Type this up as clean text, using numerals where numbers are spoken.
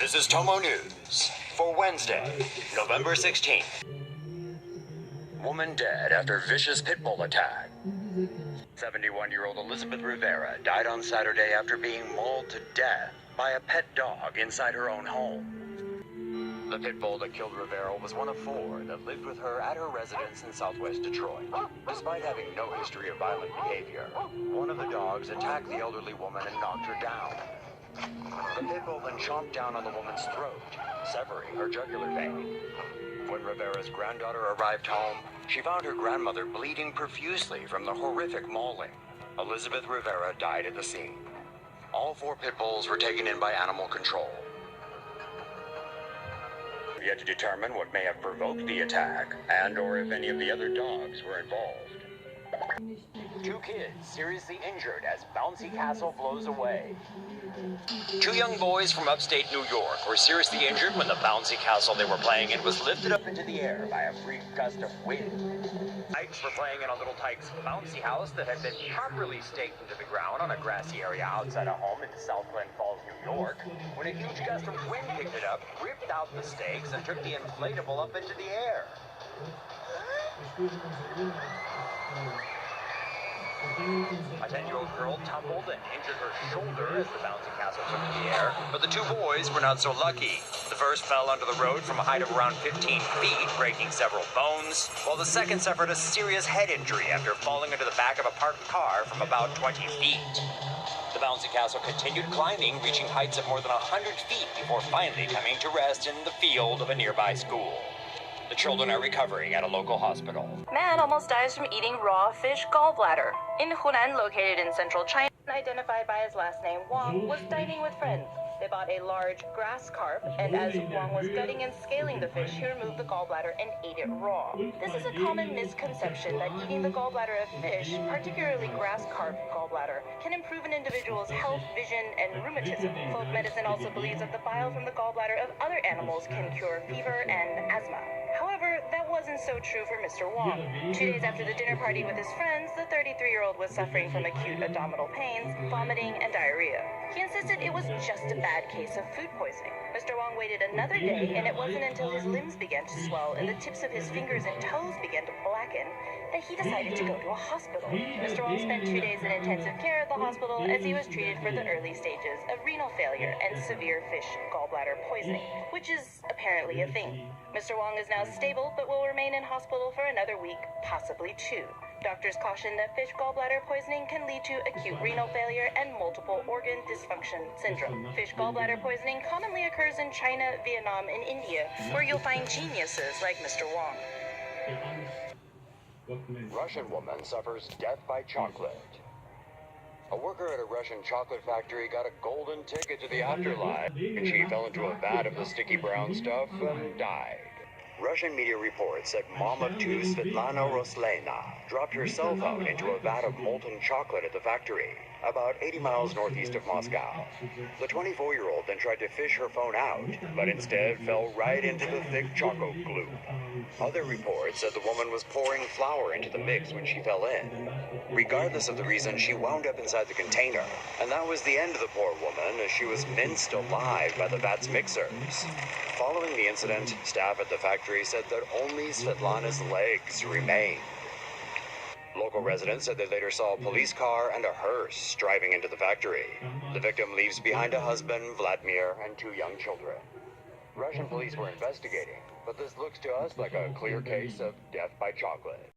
This is Tomo News for Wednesday, November 16th. Woman dead after vicious pit bull attack. 71-year-old Elizabeth Rivera died on Saturday after being mauled to death by a pet dog inside her own home. The pit bull that killed Rivera was one of 4 that lived with her at her residence in southwest Detroit. Despite having no history of violent behavior, one of the dogs attacked the elderly woman and knocked her down. The pit bull then chomped down on the woman's throat, severing her jugular vein. When Rivera's granddaughter arrived home, she found her grandmother bleeding profusely from the horrific mauling. Elizabeth Rivera died at the scene. All 4 pit bulls were taken in by animal control. We had to determine what may have provoked the attack and or if any of the other dogs were involved. 2 kids seriously injured as bouncy castle blows away. 2 young boys from upstate New York were seriously injured when the bouncy castle they were playing in was lifted up into the air by a brief gust of wind. Tykes were playing in a little Tykes bouncy house that had been properly staked into the ground on a grassy area outside a home in South Glen Falls, New York, when a huge gust of wind picked it up, ripped out the stakes, and took the inflatable up into the air. A 10-year-old girl tumbled and injured her shoulder as the bouncy castle took to the air, but the 2 boys were not so lucky. The first fell onto the road from a height of around 15 feet, breaking several bones, while the second suffered a serious head injury after falling into the back of a parked car from about 20 feet. The bouncy castle continued climbing, reaching heights of more than 100 feet before finally coming to rest in the field of a nearby school. The children are recovering at a local hospital. Man almost dies from eating raw fish gallbladder. In Hunan, located in central China, identified by his last name Wang, was dining with friends. They bought a large grass carp, and as Wang was gutting and scaling the fish, he removed the gallbladder and ate it raw. This is a common misconception that eating the gallbladder of fish, particularly grass carp gallbladder, can improve an individual's health, vision, and rheumatism. Folk medicine also believes that the bile from the gallbladder of other animals can cure fever and asthma. However, that wasn't so true for Mr. Wang. 2 days after the dinner party with his friends, the 33-year-old was suffering from acute abdominal pains, vomiting, and diarrhea. He insisted it was just a bad case of food poisoning. Mr. Wang waited another day, and it wasn't until his limbs began to swell and the tips of his fingers and toes began to blacken that he decided to go to a hospital. Mr. Wang spent 2 days in intensive care at the hospital as he was treated for the early stages of renal failure and severe fish gallbladder poisoning, which is apparently a thing. Mr. Wang is now stable, but will remain in hospital for another week, possibly 2. Doctors caution that fish gallbladder poisoning can lead to acute renal failure and multiple organ dysfunction syndrome. Fish gallbladder poisoning commonly occurs in China, Vietnam, and India, where you'll find geniuses like Mr. Wang. Russian woman suffers death by chocolate. A worker at a Russian chocolate factory got a golden ticket to the afterlife, and she fell into a vat of the sticky brown stuff and died. Russian media reports that mom of 2, Svetlana Roslena, dropped her cell phone into a vat of molten chocolate at the factory, about 80 miles northeast of Moscow. The 24-year-old then tried to fish her phone out, but instead fell right into the thick choco glue. Other reports said the woman was pouring flour into the mix when she fell in. Regardless of the reason, she wound up inside the container, and that was the end of the poor woman, as she was minced alive by the vat's mixers. Following the incident, staff at the factory said that only Svetlana's legs remained. Local residents said they later saw a police car and a hearse driving into the factory. The victim leaves behind a husband, Vladimir, and 2 young children. Russian police were investigating, but this looks to us like a clear case of death by chocolate.